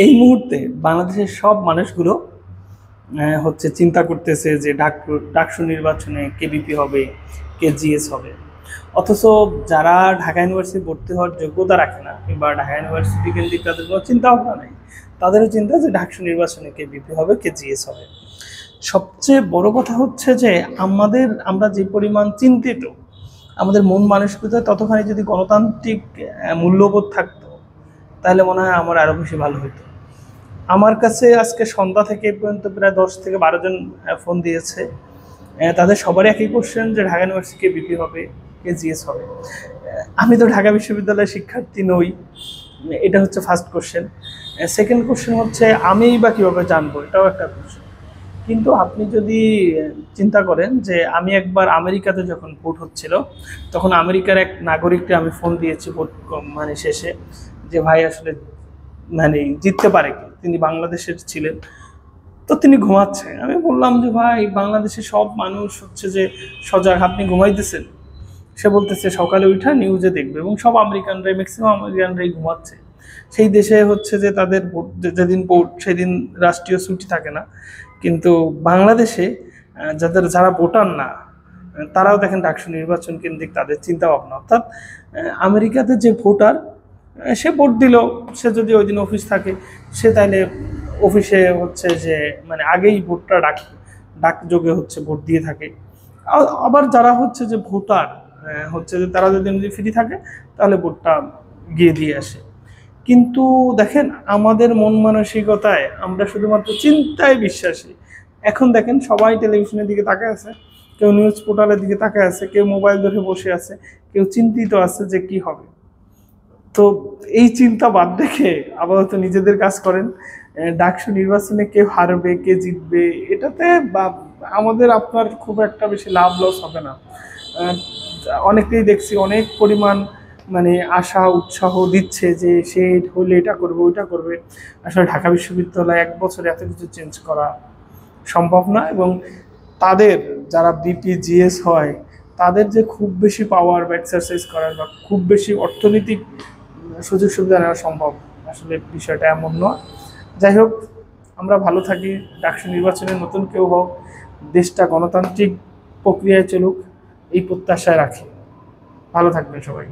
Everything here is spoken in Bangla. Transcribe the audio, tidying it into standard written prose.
এই মুহূর্তে বাংলাদেশের সব মানুষগুলো হচ্ছে চিন্তা করতেছে যে ডাকসু নির্বাচনে কে বিপি হবে, কে জিএস হবে। অথচ যারা ঢাকা ইউনিভার্সিটি ভর্তি হওয়ার যোগ্যতা রাখে না কিংবা ঢাকা ইউনিভার্সিটি কেন্দ্রিক তাদের কোনো চিন্তা ভাবনা নেই, তাদেরও চিন্তা যে ডাকসু নির্বাচনে কে বিপি হবে, কে জিএস হবে। সবচেয়ে বড় কথা হচ্ছে যে আমরা যে পরিমাণ চিন্তিত, আমাদের মন মানসিকতা ততখানি যদি গণতান্ত্রিক মূল্যবোধ থাকতো, তাহলে মনে হয় আমার আরো বেশি ভালো হতো। আমার কাছে আজকে সন্ধ্যা থেকে এ পর্যন্ত প্রায় 10 থেকে 12 জন ফোন দিয়েছে। তাদের সবারই একই কোশ্চেন যে ঢাকা ইউনিভার্সিটি কে বিপি হবে, কে জিএস হবে। আমি তো ঢাকা বিশ্ববিদ্যালয়ের শিক্ষার্থী নই, এটা হচ্ছে ফার্স্ট কোশ্চেন। সেকেন্ড কোশ্চেন হচ্ছে আমি বা কীভাবে জানবো, এটাও একটা কোশ্চেন। কিন্তু আপনি যদি চিন্তা করেন যে আমি একবার আমেরিকাতে যখন ভোট হচ্ছিল, তখন আমেরিকার এক নাগরিককে আমি ফোন দিয়েছি ভোট মানে শেষে, যে ভাই আসলে মানে জিততে পারে কি, তিনি বাংলাদেশের ছিলেন। তো তিনি ঘুমাচ্ছে। আমি বললাম যে ভাই বাংলাদেশের সব মানুষ হচ্ছে যে সজাগ, আপনি ঘুমাইতেছেন। সে বলতেছে সকালে উঠা নিউজে দেখবে, এবং সব আমেরিকানরাই, ম্যাক্সিমাম আমেরিকানরাই ঘুমাচ্ছে। সেই দেশে হচ্ছে যে তাদের ভোট, যেদিন ভোট সেদিন রাষ্ট্রীয় ছুটি থাকে না। কিন্তু বাংলাদেশে যারা ভোটার না, তারাও দেখেন ডাকসু নির্বাচন কেন্দ্রিক তাদের চিন্তা ভাবনা। অর্থাৎ আমেরিকাতে যে ভোটার, সে ভোট দিল, সে যদি ওই দিন অফিস থাকে, সে তাইলে অফিসে হচ্ছে যে মানে আগেই ভোটটা ডাকযোগে হচ্ছে ভোট দিয়ে থাকে। আবার যারা হচ্ছে যে ভোটার হচ্ছে যে তারা যদি ফ্রি থাকে, তাহলে ভোটটা গিয়ে দিয়ে আসে। কিন্তু দেখেন আমাদের মন মানসিকতায় আমরা শুধুমাত্র চিন্তায় বিশ্বাসী। এখন দেখেন সবাই টেলিভিশনের দিকে তাকায় আছে, কেউ নিউজ পোর্টালের দিকে তাকায় আছে, কেউ মোবাইল ধরে বসে আছে, কেউ চিন্তিত আছে যে কি হবে। তো এই চিন্তা বাদ রেখে আপাতত নিজেদের কাজ করেন। ডাকসু নির্বাচনে কে হারবে, কে জিতবে, এটাতে বা আমাদের আপনার খুব একটা বেশি লাভ লস হবে না। আহ, অনেকেই দেখছি অনেক পরিমাণ মানে আশা উৎসাহ দিচ্ছে যে সে হলে এটা করবে, ওইটা করবে। আসলে ঢাকা বিশ্ববিদ্যালয় 1 বছরে এত কিছু চেঞ্জ করা সম্ভব না। এবং তাদের যারা বিপি জিএস হয়, তাদের যে খুব বেশি পাওয়ার বা এক্সারসাইজ করার বা খুব বেশি অর্থনৈতিক সুযোগ সুবিধা নেওয়া সম্ভব, আসলে বিষয়টা এমন নয়। যাই হোক, আমরা ভালো থাকি, ডাকসু নির্বাচনে নতুন কেউ হোক, দেশটা গণতান্ত্রিক প্রক্রিয়ায় চলুক, এই প্রত্যাশায় রাখি। ভালো থাকবেন সবাই।